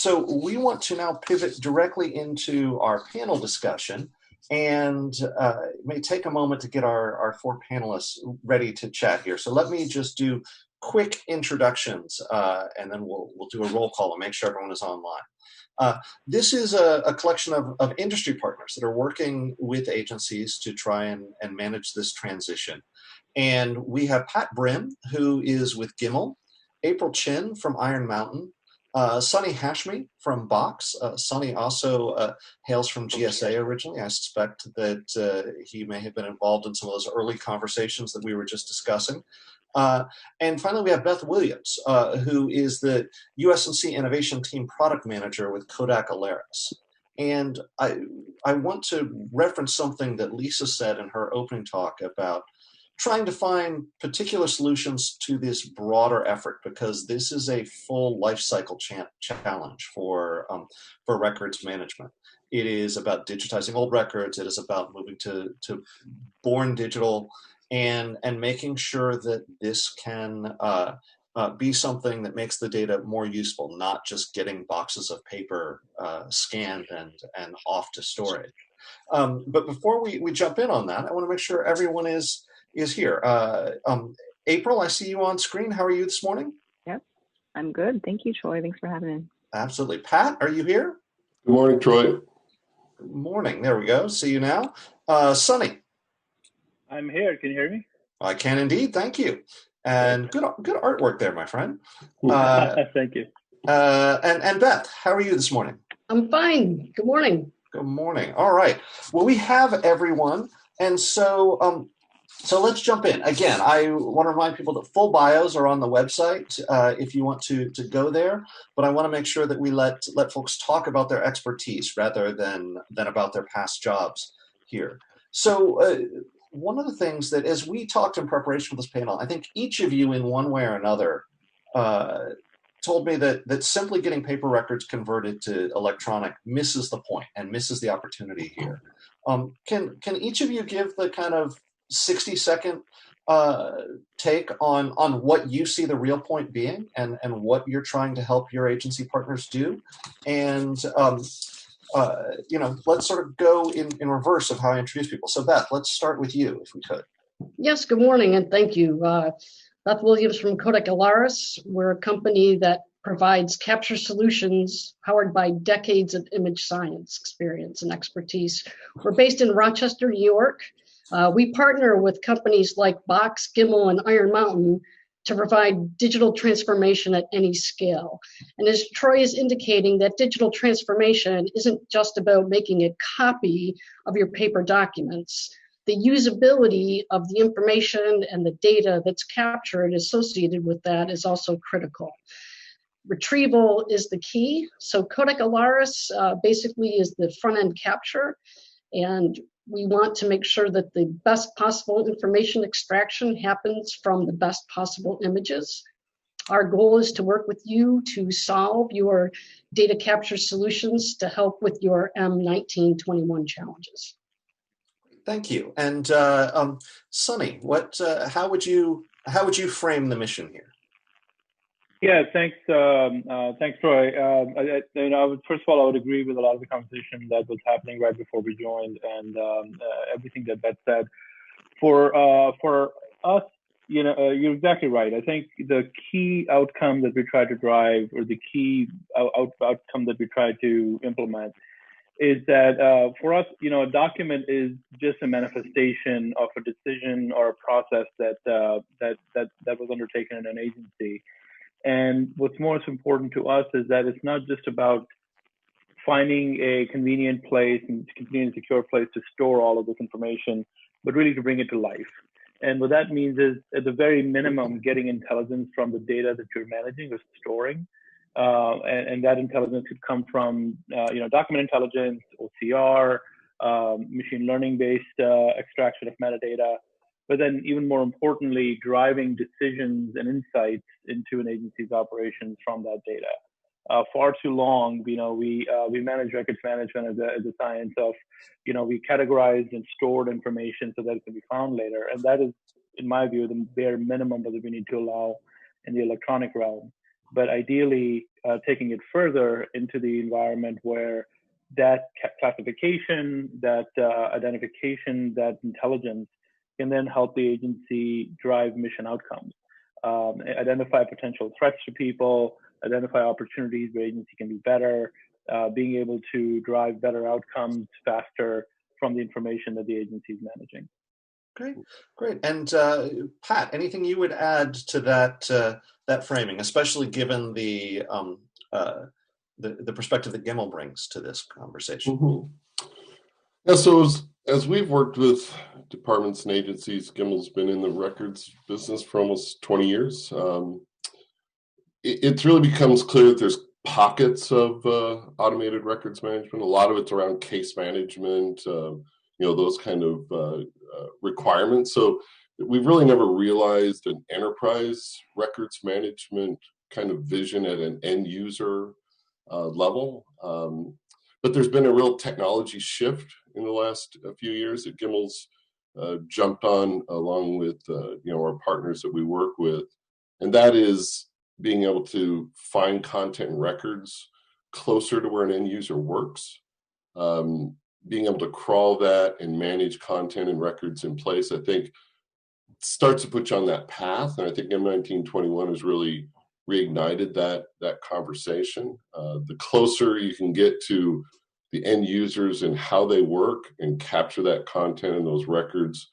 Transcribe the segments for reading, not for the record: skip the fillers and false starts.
So we want to now pivot directly into our panel discussion, and it may take a moment to get our four panelists ready to chat here. So let me just do quick introductions, and then we'll do a roll call and make sure everyone is online. This is a collection of industry partners that are working with agencies to try and manage this transition. And we have Pat Brim, who is with Gimel, April Chin from Iron Mountain, Sunny Hashmi from Box. Sunny also hails from GSA originally. I suspect that he may have been involved in some of those early conversations that we were just discussing. And finally, we have Beth Williams, who is the USNC Innovation Team Product Manager with Kodak Alaris. And I want to reference something that Lisa said in her opening talk about trying to find particular solutions to this broader effort, because this is a full life cycle challenge for records management. It is about digitizing old records. It is about moving to born digital, and making sure that this can be something that makes the data more useful, not just getting boxes of paper scanned and off to storage. But before we jump in on that, I want to make sure everyone is here. April, I see you on screen. How are you this morning? Yep, I'm good. Thank you, Troy. Thanks for having me. Absolutely. Pat, are you here? Good morning, Troy. Good morning. There we go. See you now. Sunny. I'm here. Can you hear me? I can indeed. Thank you. And good artwork there, my friend. Thank you. And Beth, how are you this morning? I'm fine. Good morning. Good morning. All right. Well, we have everyone. And so let's jump in. Again, I want to remind people that full bios are on the website if you want to go there. But I want to make sure that we let folks talk about their expertise rather than about their past jobs here. So one of the things that, as we talked in preparation for this panel, I think each of you in one way or another told me that simply getting paper records converted to electronic misses the point and misses the opportunity here. Can each of you give the kind of 60-second take on what you see the real point being and what you're trying to help your agency partners do? And let's sort of go in reverse of how I introduce people. So Beth, let's start with you if we could. Yes, good morning and thank you. Beth Williams from Kodak Alaris. We're a company that provides capture solutions powered by decades of image science experience and expertise. We're based in Rochester, New York. We partner with companies like Box, Gimel, and Iron Mountain to provide digital transformation at any scale. And as Troy is indicating, that digital transformation isn't just about making a copy of your paper documents. The usability of the information and the data that's captured associated with that is also critical. Retrieval is the key. So Kodak Alaris basically is the front-end capture, and we want to make sure that the best possible information extraction happens from the best possible images. Our goal is to work with you to solve your data capture solutions to help with your M-19-21 challenges. Thank you. And Sunny, how would you frame the mission here? Yeah, thanks, Troy. First of all, I would agree with a lot of the conversation that was happening right before we joined, and everything that Beth said. For us, you're exactly right. I think the key outcome that we try to drive, or the key outcome that we try to implement, is that for us, a document is just a manifestation of a decision or a process that was undertaken in an agency. And what's most important to us is that it's not just about finding a convenient place and convenient, secure place to store all of this information, but really to bring it to life. And what that means is, at the very minimum, getting intelligence from the data that you're managing or storing. And that intelligence could come from, document intelligence, OCR, machine learning-based extraction of metadata. But then, even more importantly, driving decisions and insights into an agency's operations from that data. Far too long, we manage records management as a science of, we categorized and stored information so that it can be found later. And that is, in my view, the bare minimum that we need to allow in the electronic realm. but ideally taking it further into the environment where that classification, that identification, that intelligence can then help the agency drive mission outcomes, identify potential threats to people, identify opportunities where agency can do better, being able to drive better outcomes faster from the information that the agency is managing. Great. And Pat, anything you would add to that framing, especially given the perspective that Gimel brings to this conversation? Mm-hmm. Yeah, so as we've worked with departments and agencies, Gimel's been in the records business for almost 20 years. It really becomes clear that there's pockets of automated records management. A lot of it's around case management, those kind of requirements. So we've really never realized an enterprise records management kind of vision at an end user level. But there's been a real technology shift in the last few years that Gimel's jumped on along with our partners that we work with, and that is being able to find content and records closer to where an end user works, being able to crawl that and manage content and records in place. I think starts to put you on that path, and I think M-19-21 has really reignited that conversation. The closer you can get to the end users and how they work and capture that content and those records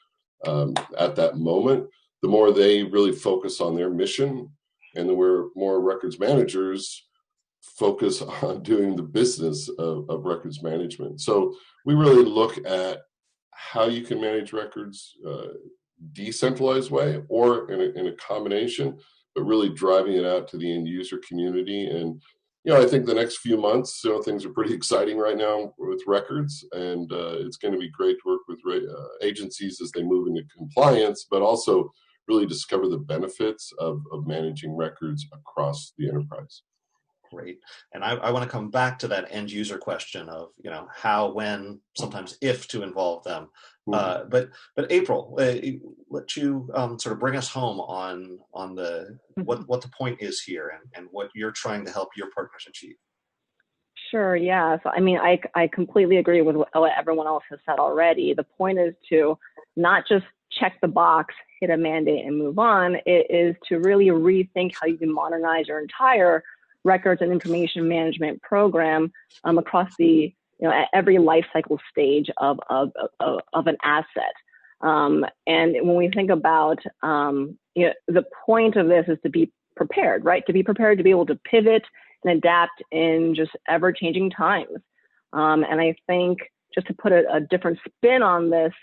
at that moment, the more they really focus on their mission, and the more records managers focus on doing the business of records management. So we really look at how you can manage records decentralized way or in a combination, but really driving it out to the end user community. And I think the next few months, things are pretty exciting right now with records, and it's going to be great to work with agencies as they move into compliance, but also really discover the benefits of managing records across the enterprise. Great. And I want to come back to that end user question of, how, when, sometimes if to involve them. Mm-hmm. But April, let you sort of bring us home on the what the point is here and what you're trying to help your partners achieve. Sure. Yeah. So, I completely agree with what everyone else has said already. The point is to not just check the box, hit a mandate and move on. It is to really rethink how you can modernize your entire records and information management program across the at every life cycle stage of an asset. And when we think about the point of this is to be prepared, right? To be prepared to be able to pivot and adapt in just ever-changing times. And I think just to put a different spin on this,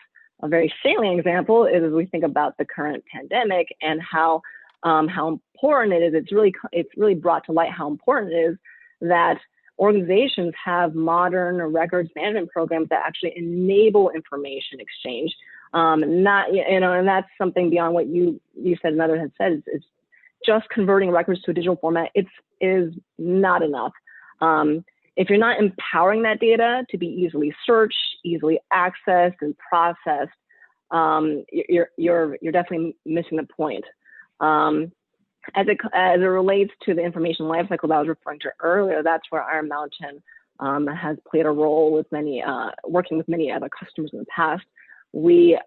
a very salient example is as we think about the current pandemic and how important it is. It's really brought to light how important it is that organizations have modern records management programs that actually enable information exchange. And that's something beyond what you said and others had said. It's just converting records to a digital format. It is not enough. If you're not empowering that data to be easily searched, easily accessed, and processed, you're definitely missing the point. As it relates to the information lifecycle that I was referring to earlier, that's where Iron Mountain has played a role with working with many other customers in the past. We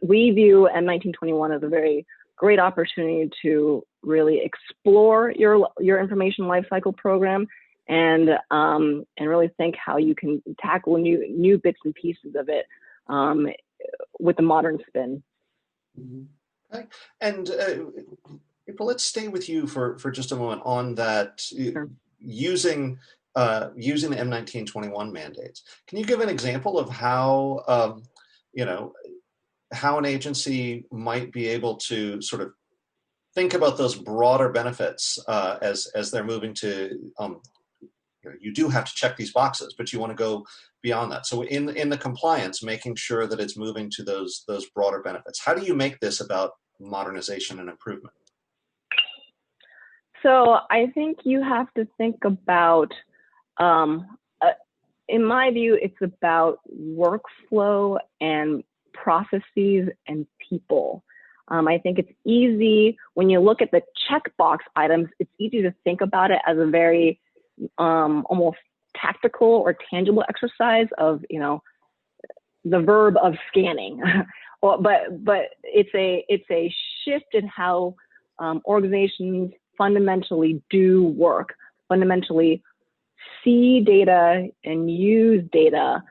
view M-19-21 as a very great opportunity to really explore your information lifecycle program and really think how you can tackle new bits and pieces of it with a modern spin. Mm-hmm. Okay. And April, let's stay with you for just a moment on that. Sure. Using the M-19-21 mandates. Can you give an example of how how an agency might be able to sort of think about those broader benefits as they're moving to you do have to check these boxes, but you want to go beyond that. So in the compliance, making sure that it's moving to those broader benefits. How do you make this about modernization and improvement? So I think you have to think about, in my view, it's about workflow and processes and people. I think it's easy when you look at the checkbox items, it's easy to think about it as a very almost tactical or tangible exercise of, you know, the verb of scanning. but it's a shift in how organizations fundamentally do work, fundamentally see data and use data.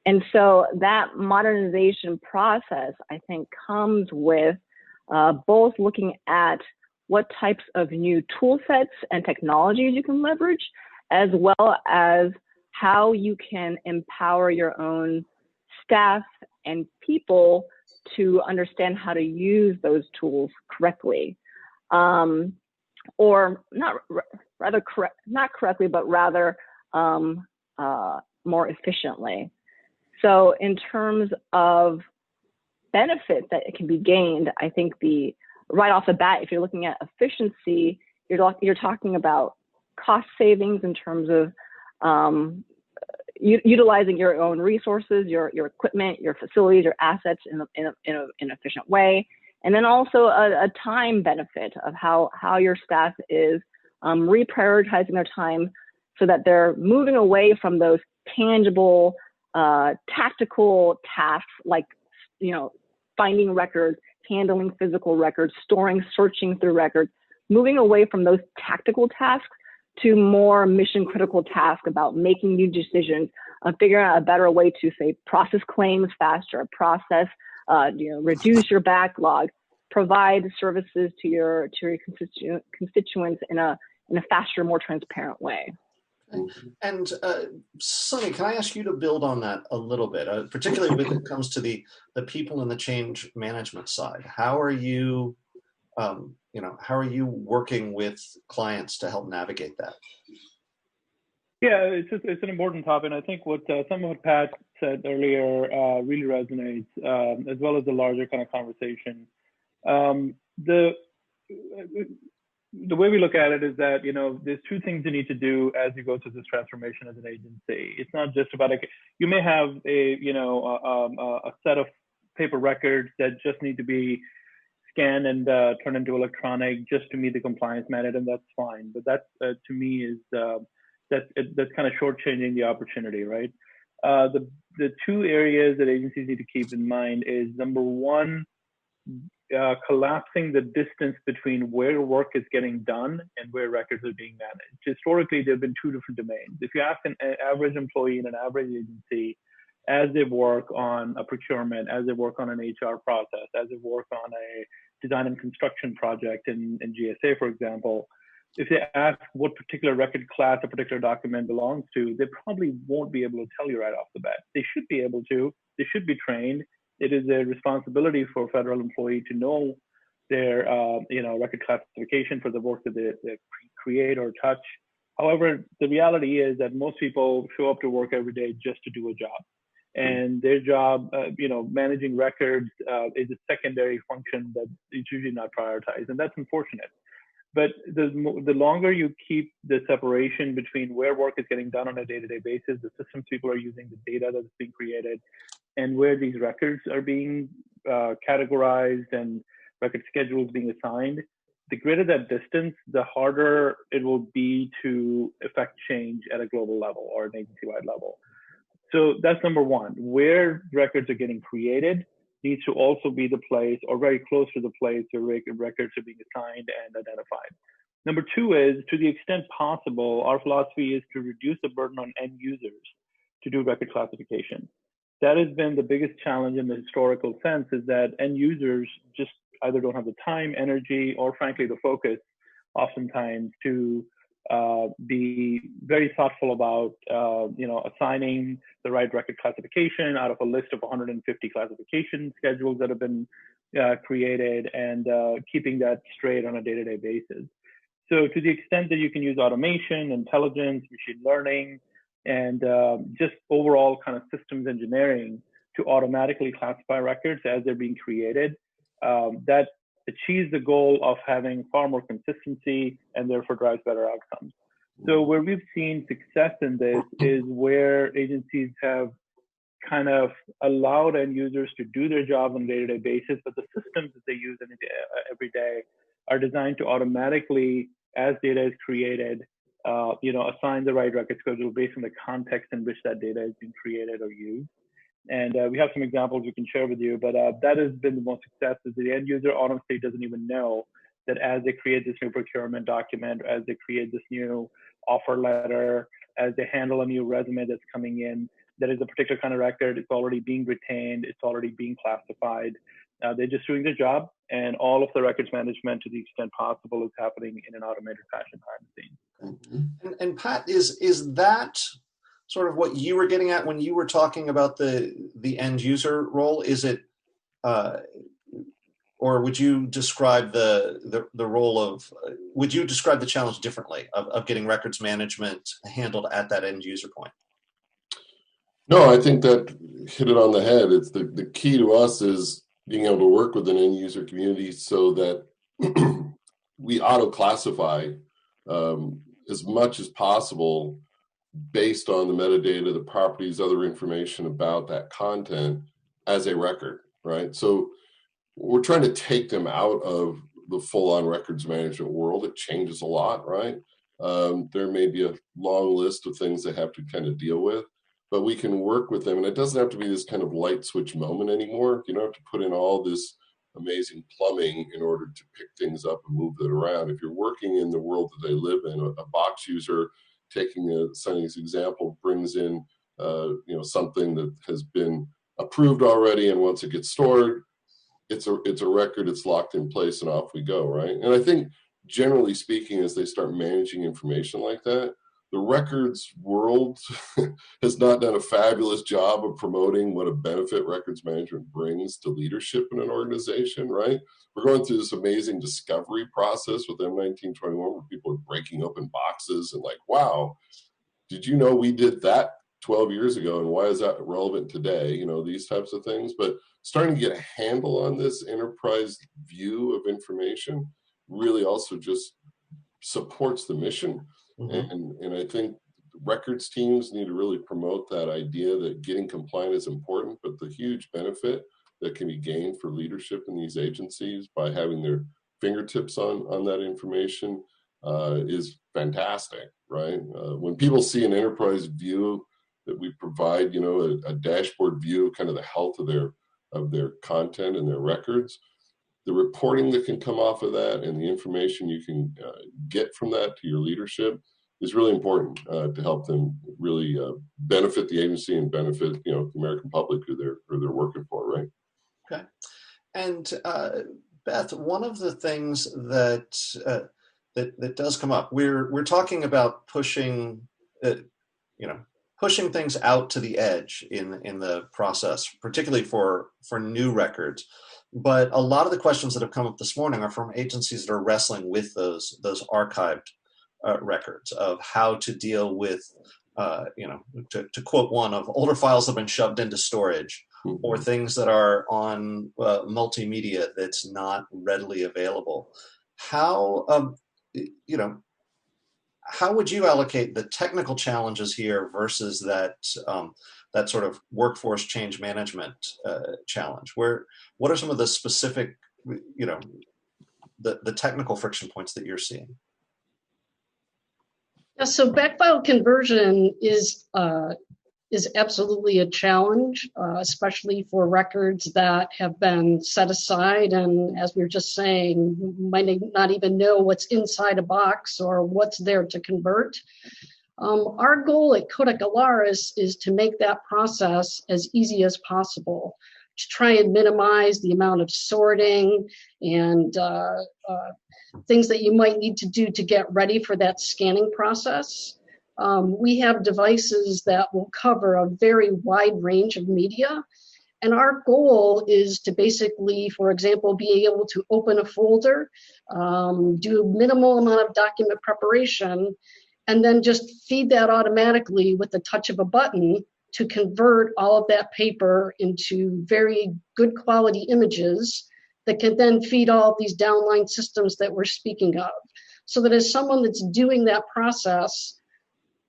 And so that modernization process, I think, comes with both looking at what types of new tool sets and technologies you can leverage, as well as how you can empower your own staff and people to understand how to use those tools correctly. Or not correctly, but rather more efficiently. So in terms of benefit that it can be gained, I think right off the bat, if you're looking at efficiency, you're talking about cost savings in terms of utilizing your own resources, your equipment, your facilities, your assets in an efficient way. And then also a time benefit of how your staff is reprioritizing their time so that they're moving away from those tangible, tactical tasks like, you know, finding records, handling physical records, searching through records, moving away from those tactical tasks to more mission critical tasks about making new decisions, figuring out a better way to, say, process claims faster, reduce your backlog, provide services to your constituents in a faster, more transparent way. And Sunny, can I ask you to build on that a little bit, particularly when it comes to the people and the change management side? How are you, how are you working with clients to help navigate that? Yeah, it's an important topic, and I think some of what Pat said earlier really resonates, as well as the larger kind of conversation. The way we look at it is that, you know, there's two things you need to do as you go through this transformation as an agency. It's not just about, like, you may have a set of paper records that just need to be scanned and turned into electronic just to meet the compliance mandate, and that's fine. But that, to me, is that's kind of shortchanging the opportunity, right? The two areas that agencies need to keep in mind is, number one, collapsing the distance between where work is getting done and where records are being managed. Historically, there have been two different domains. If you ask an average employee in an average agency, as they work on a procurement, as they work on an HR process, as they work on a design and construction project in GSA, for example, if they ask what particular record class a particular document belongs to, they probably won't be able to tell you right off the bat. They should be able to. They should be trained. It is a responsibility for a federal employee to know their record classification for the work that they create or touch. However, the reality is that most people show up to work every day just to do a job. And their job, managing records is a secondary function that is usually not prioritized. And that's unfortunate. But the longer you keep the separation between where work is getting done on a day-to-day basis, the systems people are using, the data that's being created, and where these records are being categorized and record schedules being assigned, the greater that distance, the harder it will be to affect change at a global level or an agency-wide level. So that's number one. Where records are getting created needs to also be the place, or very close to the place, where records are being assigned and identified. Number two is, to the extent possible, our philosophy is to reduce the burden on end users to do record classification. That has been the biggest challenge in the historical sense, is that end users just either don't have the time, energy, or frankly, the focus oftentimes to be very thoughtful about, assigning the right record classification out of a list of 150 classification schedules that have been created, and keeping that straight on a day-to-day basis. So to the extent that you can use automation, intelligence, machine learning, and just overall kind of systems engineering to automatically classify records as they're being created, that achieves the goal of having far more consistency and therefore drives better outcomes. So where we've seen success in this is where agencies have kind of allowed end users to do their job on a day-to-day basis, but the systems that they use every day are designed to automatically, as data is created, assign the right record schedule based on the context in which that data is being created or used. And we have some examples we can share with you, but that has been the most success, is the end user honestly doesn't even know that as they create this new procurement document, as they create this new offer letter, as they handle a new resume that's coming in, that is a particular kind of record, it's already being retained, it's already being classified. They're just doing their job, and all of the records management, to the extent possible, is happening in an automated fashion behind the scenes. And Pat, is that sort of what you were getting at when you were talking about the end user role? Is it, or would you describe the role of, would you describe the challenge differently of getting records management handled at that end user point? No, I think that hit it on the head. It's the key to us is being able to work with an end user community so that we auto-classify as much as possible based on the metadata, the properties, other information about that content as a record, right? So we're trying to take them out of the full-on records management world. It changes a lot, right? There may be a long list of things they have to kind of deal with, but we can work with them. And it doesn't have to be this kind of light switch moment anymore. You don't have to put in all this amazing plumbing in order to pick things up and move it around. If you're working in the world that they live in, a box user, taking Sunny's example, brings in something that has been approved already, and once it gets stored, it's a record, it's locked in place, and off we go, right? And I think generally speaking, as they start managing information like that, the records world has not done a fabulous job of promoting what a benefit records management brings to leadership in an organization, right? We're going through this amazing discovery process with M-19-21 where people are breaking open boxes and like, wow, did you know we did that 12 years ago, and why is that relevant today? You know, these types of things. But starting to get a handle on this enterprise view of information really also just supports the mission. Mm-hmm. And I think records teams need to really promote that idea that getting compliant is important, but the huge benefit that can be gained for leadership in these agencies by having their fingertips on that information is fantastic, right? When people see an enterprise view that we provide, a dashboard view of kind of the health of their content and their records, the reporting that can come off of that and the information you can get from that to your leadership is really important to help them really benefit the agency and benefit the American public who they're working for, right? Okay. And Beth, one of the things that does come up, we're talking about pushing things out to the edge in the process, particularly for new records. But a lot of the questions that have come up this morning are from agencies that are wrestling with those archived records of how to deal with, to quote one, of older files that have been shoved into storage, mm-hmm. or things that are on multimedia that's not readily available. How would you allocate the technical challenges here versus that sort of workforce change management challenge? What are some of the specific, the technical friction points that you're seeing? Yeah, so backfile conversion is absolutely a challenge, especially for records that have been set aside, and as we were just saying, might not even know what's inside a box or what's there to convert. Our goal at Kodak Alaris is to make that process as easy as possible, to try and minimize the amount of sorting and things that you might need to do to get ready for that scanning process. We have devices that will cover a very wide range of media. And our goal is to basically, for example, be able to open a folder, do a minimal amount of document preparation, and then just feed that automatically with the touch of a button to convert all of that paper into very good quality images that can then feed all of these downline systems that we're speaking of. So that as someone that's doing that process,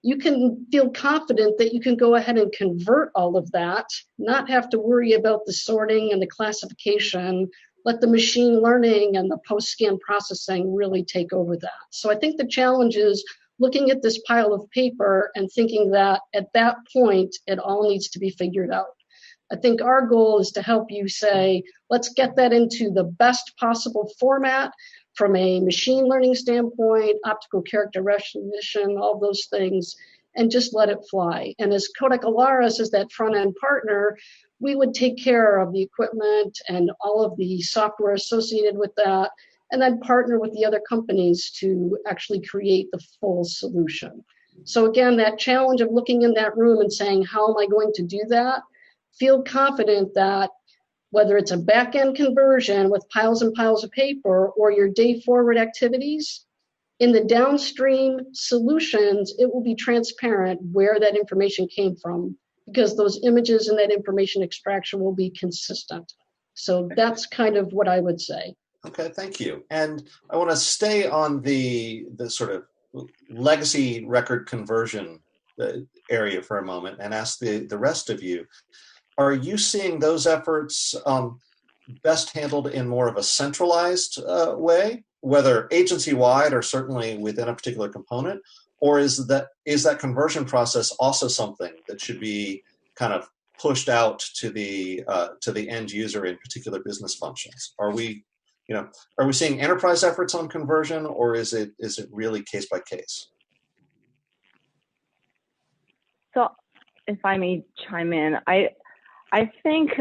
you can feel confident that you can go ahead and convert all of that, not have to worry about the sorting and the classification, let the machine learning and the post-scan processing really take over that. So I think the challenge is looking at this pile of paper and thinking that at that point, it all needs to be figured out. I think our goal is to help you say, let's get that into the best possible format from a machine learning standpoint, optical character recognition, all those things, and just let it fly. And as Kodak Alaris is that front-end partner, we would take care of the equipment and all of the software associated with that, and then partner with the other companies to actually create the full solution. So again, that challenge of looking in that room and saying, how am I going to do that? Feel confident that whether it's a back-end conversion with piles and piles of paper or your day-forward activities, in the downstream solutions, it will be transparent where that information came from because those images and that information extraction will be consistent. So that's kind of what I would say. Okay, thank you. And I want to stay on the sort of legacy record conversion area for a moment and ask the rest of you. Are you seeing those efforts best handled in more of a centralized way, whether agency-wide or certainly within a particular component, or is that conversion process also something that should be kind of pushed out to the end user in particular business functions? Are we seeing enterprise efforts on conversion, or is it really case by case? So, if I may chime in, I think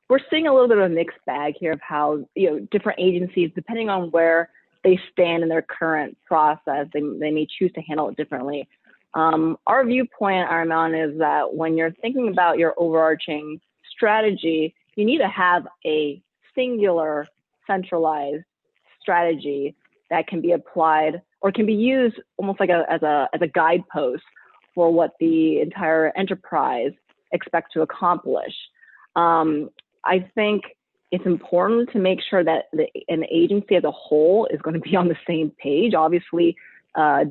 we're seeing a little bit of a mixed bag here of how different agencies, depending on where they stand in their current process, they may choose to handle it differently. Our viewpoint, Armand, is that when you're thinking about your overarching strategy, you need to have a singular, centralized strategy that can be applied or can be used almost like as a guidepost for what the entire enterprise expects to accomplish. I think it's important to make sure that an agency as a whole is going to be on the same page. Obviously,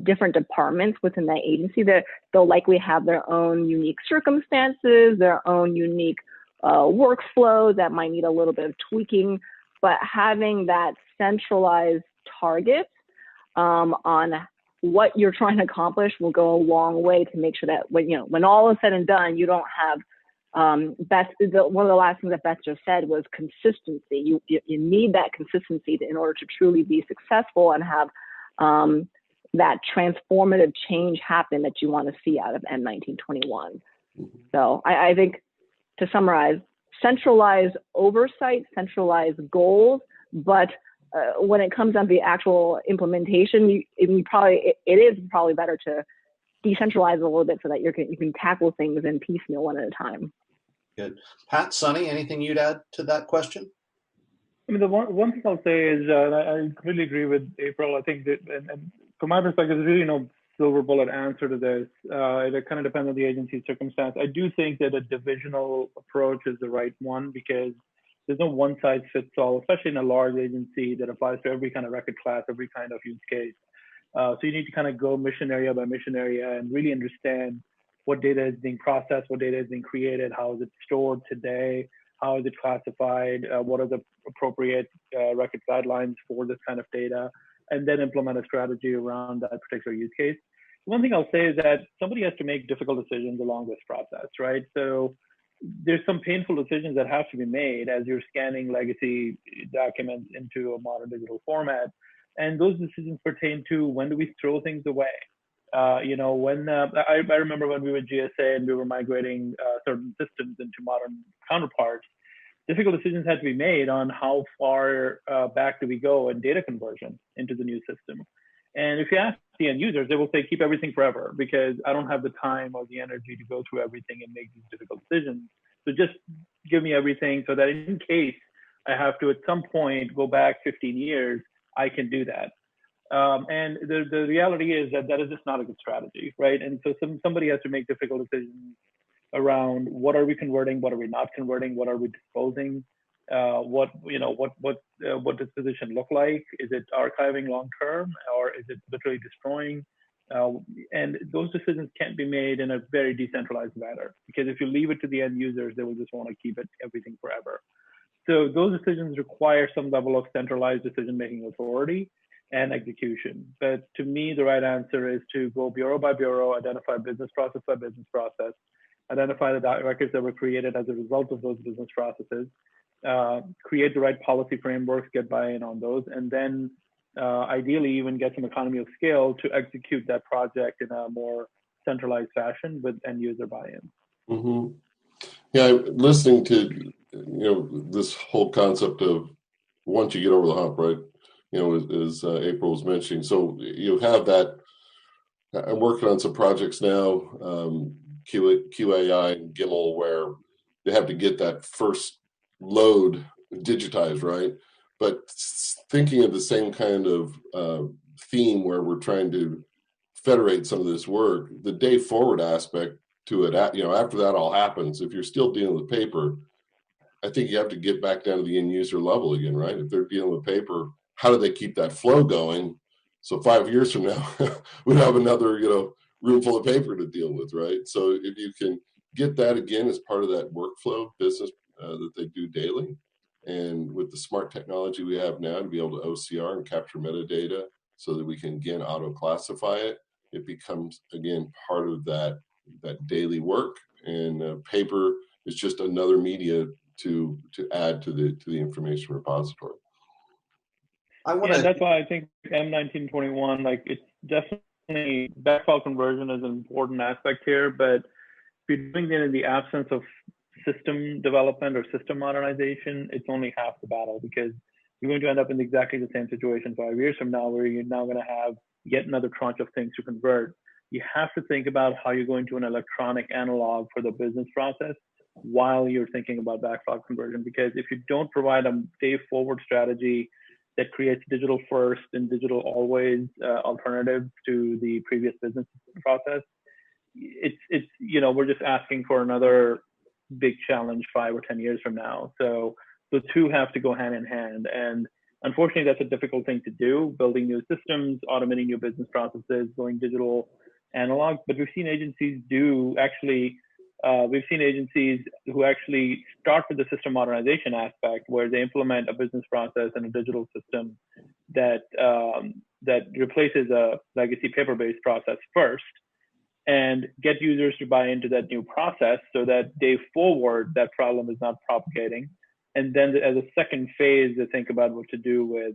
different departments within that agency, they'll likely have their own unique circumstances, their own unique workflow that might need a little bit of tweaking, but having that centralized target on what you're trying to accomplish will go a long way to make sure that when all is said and done, you don't have Beth. One of the last things that Beth just said was consistency. You need that consistency in order to truly be successful and have that transformative change happen that you want to see out of M-19-21. So I think, to summarize, centralized oversight, centralized goals, but when it comes down to the actual implementation, it is probably better to decentralize a little bit so that you can tackle things in piecemeal one at a time. Good. Pat, Sonny, anything you'd add to that question? I mean, the one thing I'll say is I completely agree with April. I think that, and from my perspective, there's really no silver bullet answer to this. It kind of depends on the agency's circumstance. I do think that a divisional approach is the right one because there's no one size fits all, especially in a large agency that applies to every kind of record class, every kind of use case. So you need to kind of go mission area by mission area and really understand what data is being processed, what data is being created, how is it stored today, how is it classified, what are the appropriate record guidelines for this kind of data, and then implement a strategy around that particular use case. One thing I'll say is that somebody has to make difficult decisions along this process, right? So there's some painful decisions that have to be made as you're scanning legacy documents into a modern digital format. And those decisions pertain to when do we throw things away? I remember when we were GSA and we were migrating certain systems into modern counterparts, difficult decisions had to be made on how far back do we go in data conversion into the new system. And if you ask the end users, they will say, keep everything forever because I don't have the time or the energy to go through everything and make these difficult decisions. So just give me everything so that in case I have to at some point go back 15 years, I can do that. And the reality is that is just not a good strategy, right? And so somebody has to make difficult decisions around what are we converting, what are we not converting, what are we disposing, what does position look like? Is it archiving long term, or is it literally destroying? And those decisions can't be made in a very decentralized manner, because if you leave it to the end users, they will just want to keep everything forever. So those decisions require some level of centralized decision-making authority and execution. But to me, the right answer is to go bureau by bureau, identify business process by business process, identify the records that were created as a result of those business processes, create the right policy frameworks, get buy-in on those, and then ideally even get some economy of scale to execute that project in a more centralized fashion with end user buy-in. Mm-hmm. Yeah, listening to this whole concept of once you get over the hump, right? As April was mentioning, so you have that. I'm working on some projects now, QAI and Gimel, where they have to get that first load digitized, right? But thinking of the same kind of theme where we're trying to federate some of this work, the day forward aspect to it, after that all happens, if you're still dealing with paper, I think you have to get back down to the end user level again, right? If they're dealing with paper, how do they keep that flow going? So 5 years from now, we have another, room full of paper to deal with, right? So if you can get that again as part of that workflow business that they do daily, and with the smart technology we have now to be able to OCR and capture metadata so that we can again auto-classify it, it becomes again part of that daily work, and paper is just another media to add to the information repository. That's why I think M-19-21, it's definitely backfile conversion is an important aspect here, but if you're doing it in the absence of system development or system modernization, it's only half the battle, because you're going to end up in exactly the same situation 5 years from now, where you're now going to have yet another tranche of things to convert. You have to think about how you're going to an electronic analog for the business process while you're thinking about backfile conversion, because if you don't provide a day forward strategy that creates digital first and digital always alternatives to the previous business process, it's we're just asking for another big challenge 5 or 10 years from now. So the two have to go hand in hand, and unfortunately that's a difficult thing to do, building new systems, automating new business processes, going digital analog. But we've seen agencies who actually start with the system modernization aspect, where they implement a business process and a digital system that replaces a legacy paper-based process first, and get users to buy into that new process so that day forward that problem is not propagating. And then as a second phase, they think about what to do with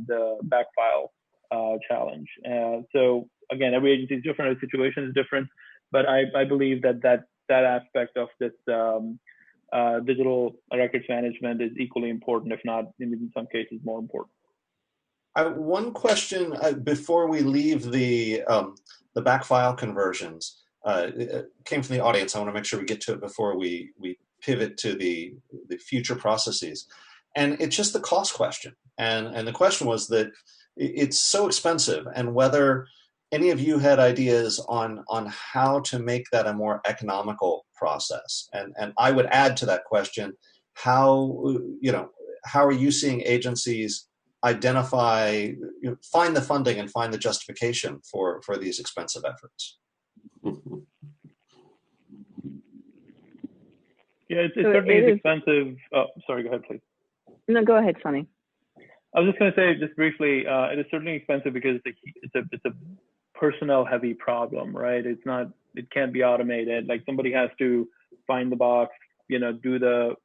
the backfile challenge. So again, every agency is different, every situation is different, but I believe that aspect of this digital records management is equally important, if not in some cases more important. One question before we leave the backfile conversions came from the audience. I want to make sure we get to it before we pivot to the future processes. And it's just the cost question. And the question was that it's so expensive, and whether any of you had ideas on how to make that a more economical process. And I would add to that question, how are you seeing agencies identify, find the funding and find the justification for these expensive efforts? Yeah, it certainly is expensive. Oh, sorry, go ahead, please. No, go ahead, Sonny. I was just going to say, just briefly, it is certainly expensive because it's a personnel-heavy problem, right? It can't be automated. Like, somebody has to find the box, do the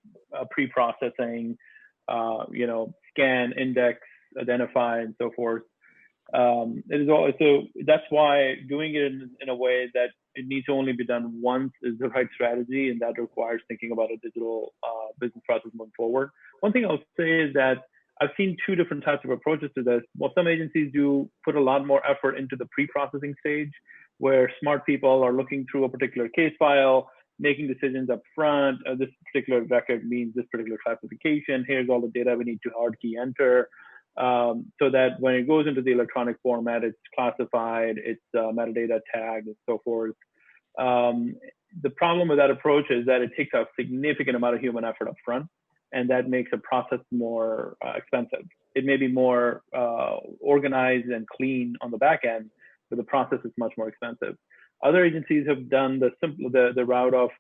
pre-processing, scan, index, identify, and so forth. It is all, so that's why doing it in a way that it needs to only be done once is the right strategy, and that requires thinking about a digital business process moving forward. One thing I'll say is that I've seen two different types of approaches to this. Well, some agencies do put a lot more effort into the pre-processing stage, where smart people are looking through a particular case file, making decisions up front. This particular record means this particular classification. Here's all the data we need to hard key enter. So that when it goes into the electronic format, it's classified, it's metadata tagged, and so forth. The problem with that approach is that it takes a significant amount of human effort up front, and that makes a process more expensive. It may be more organized and clean on the back end, but the process is much more expensive. Other agencies have done the route of,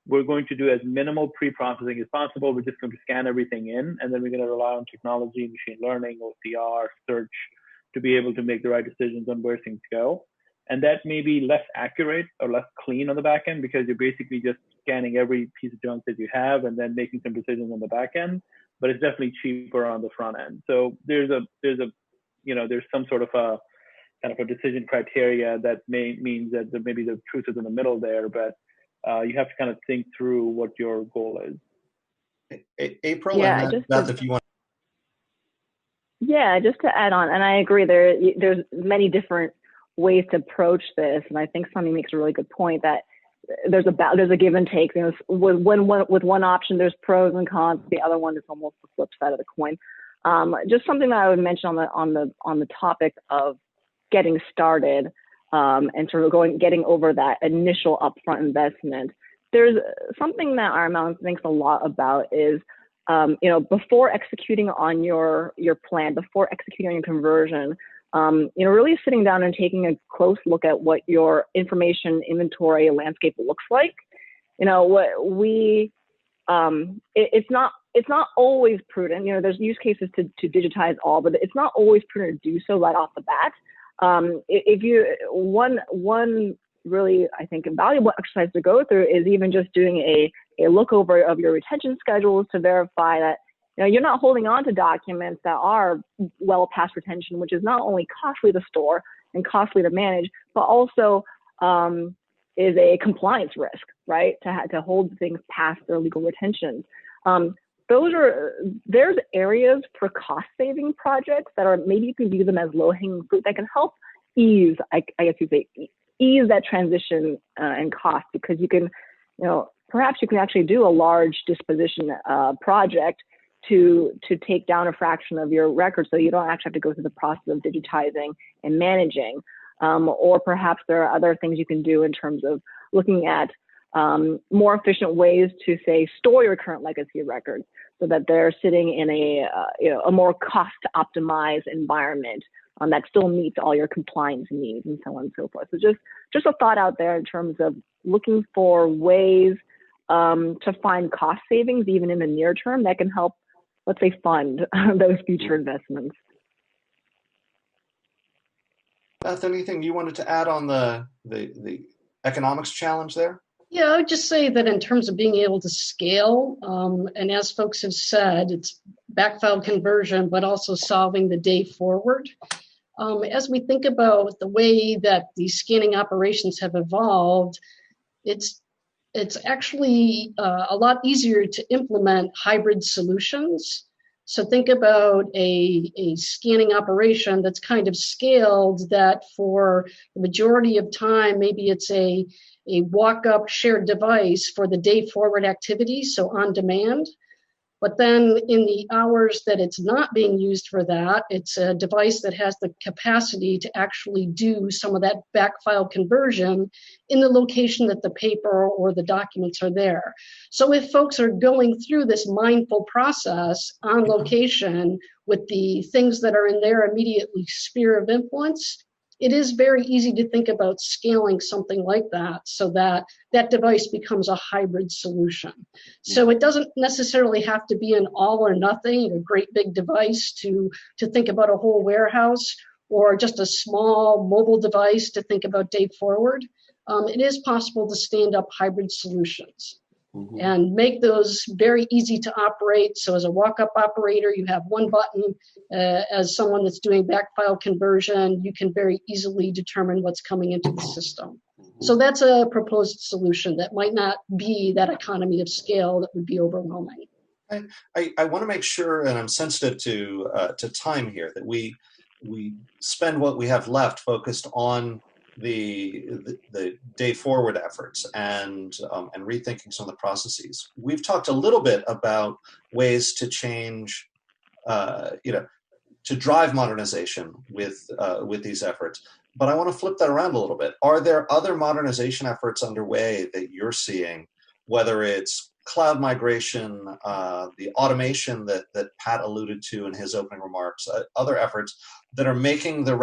we're going to do as minimal pre-processing as possible. We're just going to scan everything in, and then we're going to rely on technology, machine learning, OCR, search, to be able to make the right decisions on where things go. And that may be less accurate or less clean on the back end, because you're basically just scanning every piece of junk that you have and then making some decisions on the back end. But it's definitely cheaper on the front end. So there's some sort of a kind of a decision criteria that means that maybe the truth is in the middle there, but you have to kind of think through what your goal is. April, yeah, and Beth, if you want. Yeah, just to add on, and I agree, there's many different ways to approach this, and I think Sunny makes a really good point that there's a give and take. You know, with one option, there's pros and cons. The other one is almost the flip side of the coin. Just something that I would mention on the topic of getting started and sort of getting over that initial upfront investment. There's something that our Mountain thinks a lot about is, before executing on your plan, before executing on your conversion, really sitting down and taking a close look at what your information inventory landscape looks like. It's not always prudent. There's use cases to digitize all, but it's not always prudent to do so right off the bat. One really, I think, invaluable exercise to go through is even just doing a look over of your retention schedules to verify that you're not holding on to documents that are well past retention, which is not only costly to store and costly to manage, but also is a compliance risk, right? To hold things past their legal retention. There's areas for cost saving projects that are, maybe you can view them as low hanging fruit that can help ease, I guess you say, ease that transition and cost, because you can, perhaps you can actually do a large disposition project to take down a fraction of your records, so you don't actually have to go through the process of digitizing and managing. Or perhaps there are other things you can do in terms of looking at more efficient ways to, say, store your current legacy records so that they're sitting in a more cost-optimized environment that still meets all your compliance needs and so on and so forth. So just a thought out there in terms of looking for ways to find cost savings, even in the near term, that can help, let's say, fund those future investments. Beth, anything you wanted to add on the economics challenge there? Yeah, I would just say that in terms of being able to scale, and as folks have said, it's backfile conversion, but also solving the day forward. As we think about the way that these scanning operations have evolved, it's actually a lot easier to implement hybrid solutions. So think about a scanning operation that's kind of scaled, that for the majority of time, maybe it's a walk-up shared device for the day forward activity, so on demand. But then in the hours that it's not being used for that, it's a device that has the capacity to actually do some of that backfile conversion in the location that the paper or the documents are there. So if folks are going through this mindful process on location with the things that are in their immediate sphere of influence, it is very easy to think about scaling something like that so that that device becomes a hybrid solution. So it doesn't necessarily have to be an all or nothing, a great big device to think about a whole warehouse, or just a small mobile device to think about day forward. It is possible to stand up hybrid solutions and make those very easy to operate. So as a walk-up operator, you have one button. As someone that's doing backfile conversion, you can very easily determine what's coming into the system. So that's a proposed solution that might not be that economy of scale that would be overwhelming. I want to make sure, and I'm sensitive to time here, that we spend what we have left focused on the day forward efforts and rethinking some of the processes. We've talked a little bit about ways to change, to drive modernization with these efforts. But I want to flip that around a little bit. Are there other modernization efforts underway that you're seeing, whether it's cloud migration, the automation that Pat alluded to in his opening remarks, other efforts that are making the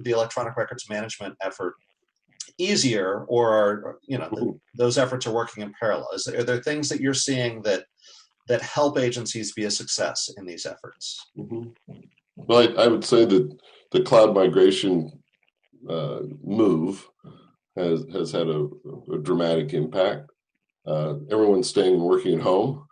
electronic records management effort easier, or those efforts are working in parallel? Are there things that you're seeing that help agencies be a success in these efforts? Mm-hmm. Well, I would say that the cloud migration move has had a dramatic impact. Everyone staying and working at home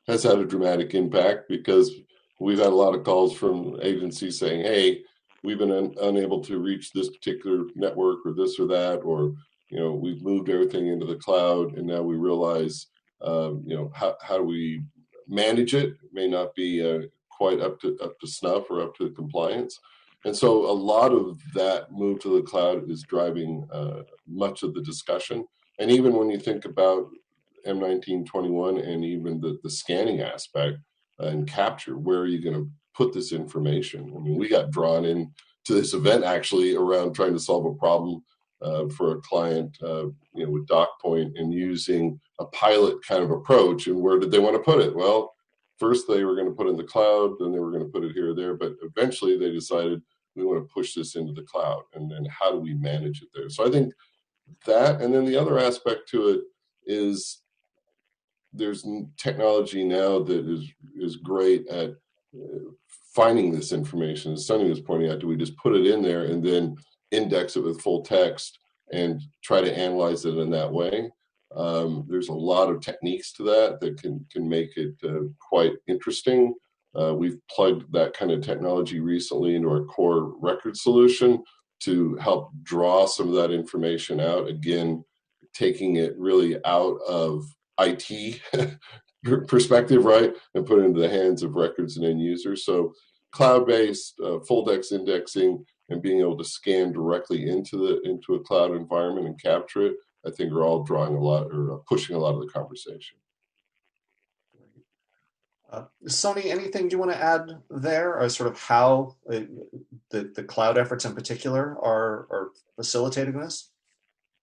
has had a dramatic impact, because we've had a lot of calls from agencies saying, hey, we've been unable to reach this particular network or this or that, or we've moved everything into the cloud, and now we realize how do we manage it? It may not be quite up to snuff or up to compliance. And so a lot of that move to the cloud is driving much of the discussion. And even when you think about M-19-21 and even the scanning aspect and capture, where are you going to put this information? I mean, we got drawn into this event actually around trying to solve a problem for a client, with DocPoint, and using a pilot kind of approach. And where did they want to put it? Well, first they were going to put it in the cloud, then they were going to put it here or there, but eventually they decided we want to push this into the cloud, and then how do we manage it there? So I think that, and then the other aspect to it is there's technology now that is great at finding this information. As Sonny was pointing out, do we just put it in there and then index it with full text and try to analyze it in that way? There's a lot of techniques to that can make it quite interesting. We've plugged that kind of technology recently into our core record solution to help draw some of that information out, again, taking it really out of IT perspective, right, and put it into the hands of records and end users. So cloud-based full text indexing and being able to scan directly into a cloud environment and capture it, I think are all drawing a lot, or pushing a lot of the conversation. Sonny, anything you want to add there, or sort of how the cloud efforts in particular are facilitating this?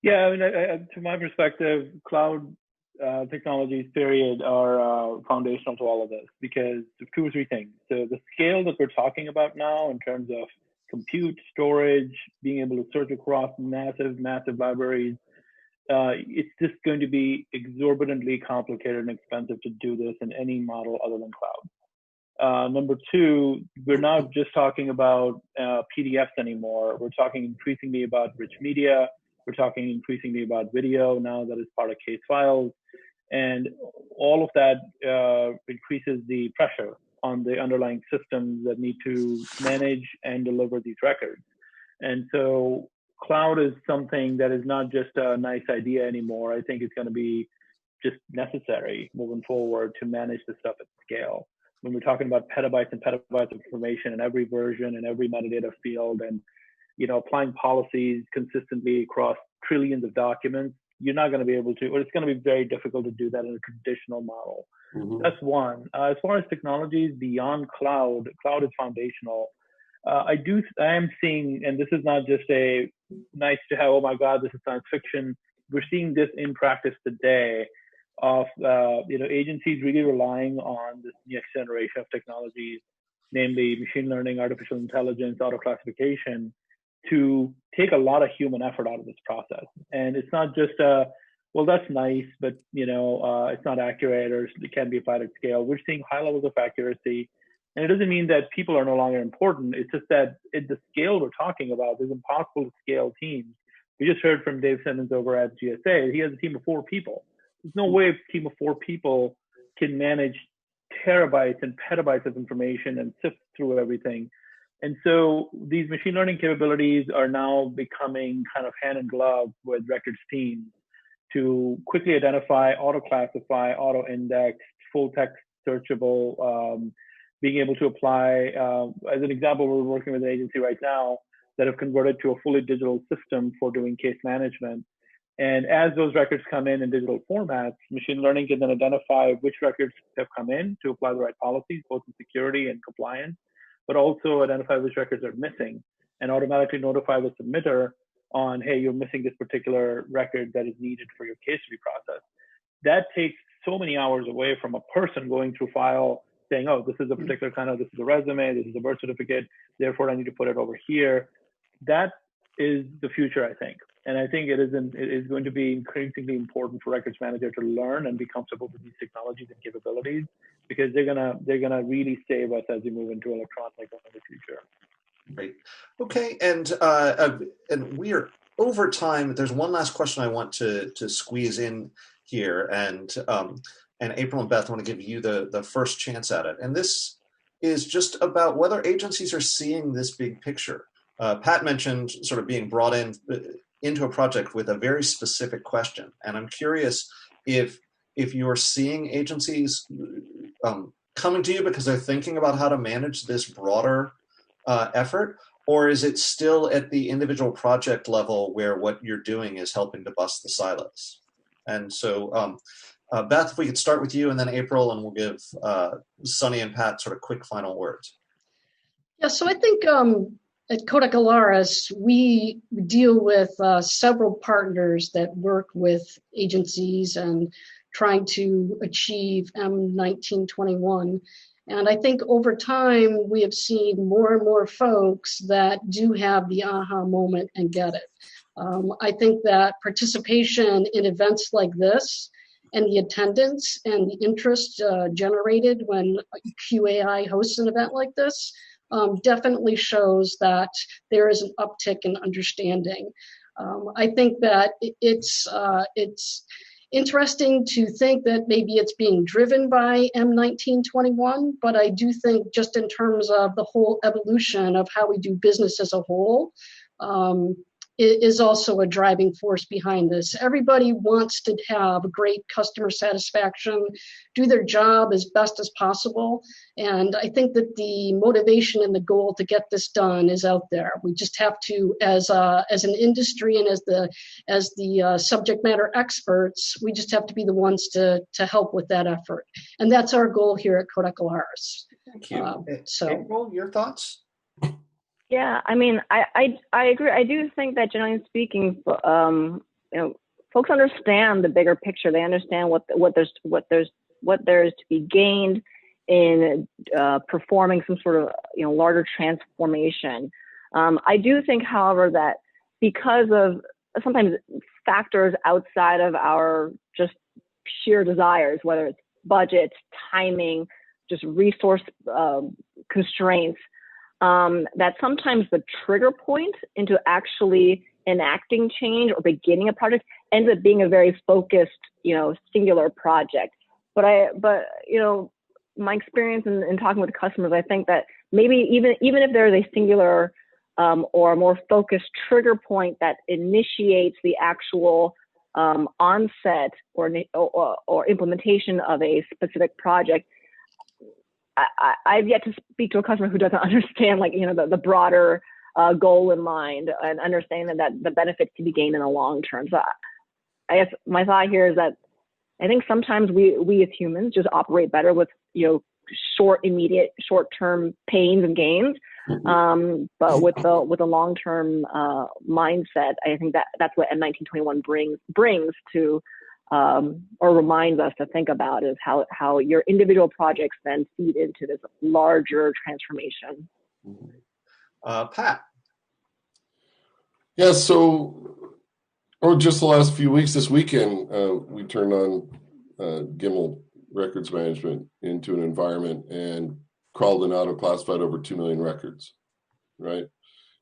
Yeah, I mean, to my perspective, cloud technologies, period, are foundational to all of this, because of two or three things. So the scale that we're talking about now in terms of compute, storage, being able to search across massive libraries, it's just going to be exorbitantly complicated and expensive to do this in any model other than cloud. Number two, we're not just talking about PDFs anymore. We're talking increasingly about rich media. We're talking increasingly about video now that is part of case files. And all of that increases the pressure on the underlying systems that need to manage and deliver these records. And so cloud is something that is not just a nice idea anymore. I think it's going to be just necessary moving forward to manage this stuff at scale. When we're talking about petabytes and petabytes of information in every version and every metadata field, and applying policies consistently across trillions of documents, you're not going to be able to, or it's going to be very difficult to do that in a traditional model. Mm-hmm. That's one. As far as technologies beyond cloud is foundational. I am seeing, and this is not just a nice to have, oh my God, this is science fiction. We're seeing this in practice today of, agencies really relying on this next generation of technologies, namely machine learning, artificial intelligence, auto classification, to take a lot of human effort out of this process. And it's not just well, that's nice, but it's not accurate, or it can't be applied at scale. We're seeing high levels of accuracy. And it doesn't mean that people are no longer important. It's just that at the scale we're talking about, it's impossible to scale teams. We just heard from Dave Simmons over at GSA. He has a team of 4 people. There's no way a team of 4 people can manage terabytes and petabytes of information and sift through everything. And so these machine learning capabilities are now becoming kind of hand in glove with records teams to quickly identify, auto-classify, auto-index, full-text searchable, being able to apply, as an example, we're working with an agency right now that have converted to a fully digital system for doing case management. And as those records come in digital formats, machine learning can then identify which records have come in to apply the right policies, both in security and compliance, but also identify which records are missing and automatically notify the submitter on, hey, you're missing this particular record that is needed for your case to be processed. That takes so many hours away from a person going through file saying, oh, this is a particular kind of, this is a resume, this is a birth certificate, therefore I need to put it over here. That is the future, I think. And I think it is going to be increasingly important for records manager to learn and be comfortable with these technologies and capabilities, because they're gonna really save us as we move into electronic in the future. Great. Okay, and we are over time. There's one last question I want to squeeze in here, and April and Beth, I want to give you the first chance at it. And this is just about whether agencies are seeing this big picture. Pat mentioned sort of being brought into a project with a very specific question, and I'm curious if you're seeing agencies coming to you because they're thinking about how to manage this broader effort, or is it still at the individual project level where what you're doing is helping to bust the silos? And so, Beth, if we could start with you, and then April, and we'll give Sunny and Pat sort of quick final words. Yeah, so I think at Kodak Alaris, we deal with several partners that work with agencies and trying to achieve M-19-21. And I think over time, we have seen more and more folks that do have the aha moment and get it. I think that participation in events like this and the attendance and the interest generated when QAI hosts an event like this definitely shows that there is an uptick in understanding. I think that it's interesting to think that maybe it's being driven by M-19-21, but I do think just in terms of the whole evolution of how we do business as a whole, it is also a driving force behind this. Everybody wants to have great customer satisfaction, do their job as best as possible. And I think that the motivation and the goal to get this done is out there. We just have to, as an industry and as the subject matter experts, we just have to be the ones to help with that effort. And that's our goal here at Kodak Alaris. Thank you. April, your thoughts? Yeah, I mean, I agree. I do think that generally speaking, folks understand the bigger picture. They understand what there's to be gained in performing some sort of larger transformation. I do think, however, that because of sometimes factors outside of our just sheer desires, whether it's budget, timing, just resource constraints, that sometimes the trigger point into actually enacting change or beginning a project ends up being a very focused, singular project. But my experience in talking with customers, I think that maybe even if there is a singular or more focused trigger point that initiates the actual onset or implementation of a specific project, I've yet to speak to a customer who doesn't understand, the broader goal in mind and understanding that the benefits can be gained in the long term. So I guess my thought here is that I think sometimes we as humans just operate better with, immediate, short-term pains and gains. But with a long-term mindset, I think that's what M-19-21 brings to or reminds us to think about, is how your individual projects then feed into this larger transformation. Pat. Yeah, so just the last few weeks, this weekend, we turned on Gimel records management into an environment and crawled and auto-classified over 2 million records, right?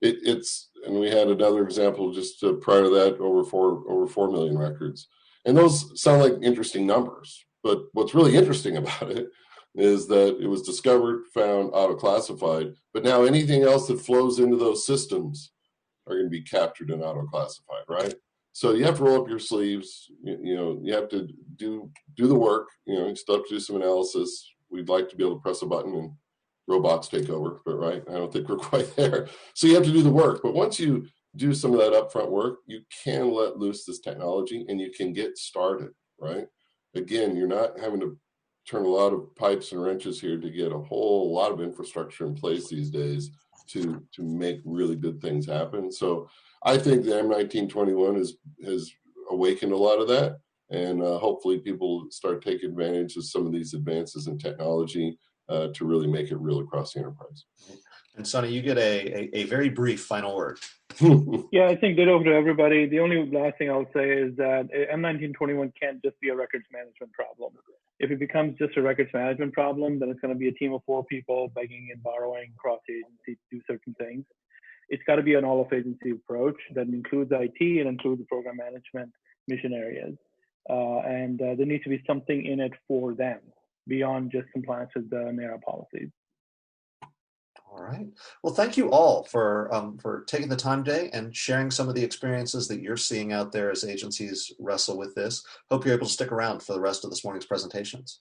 And we had another example just prior to that, over 4 million records. And those sound like interesting numbers, but what's really interesting about it is that it was discovered, found, auto-classified, but now anything else that flows into those systems are going to be captured and auto-classified, right? So you have to roll up your sleeves, you have to do the work, you still have to do some analysis. We'd like to be able to press a button and robots take over, but right, I don't think we're quite there. So you have to do the work, but once you do some of that upfront work, you can let loose this technology and you can get started, right? Again, you're not having to turn a lot of pipes and wrenches here to get a whole lot of infrastructure in place these days to make really good things happen. So I think the M-19-21 has awakened a lot of that. and hopefully people start taking advantage of some of these advances in technology to really make it real across the enterprise. And Sonny, you get a very brief final word. Yeah, I think ditto to everybody. The only last thing I'll say is that M-19-21 can't just be a records management problem. If it becomes just a records management problem, then it's going to be a team of 4 people begging and borrowing across the agency to do certain things. It's got to be an all-of-agency approach that includes IT and includes the program management mission areas. And there needs to be something in it for them beyond just compliance with the NARA policies. All right. Well, thank you all for taking the time today and sharing some of the experiences that you're seeing out there as agencies wrestle with this. Hope you're able to stick around for the rest of this morning's presentations.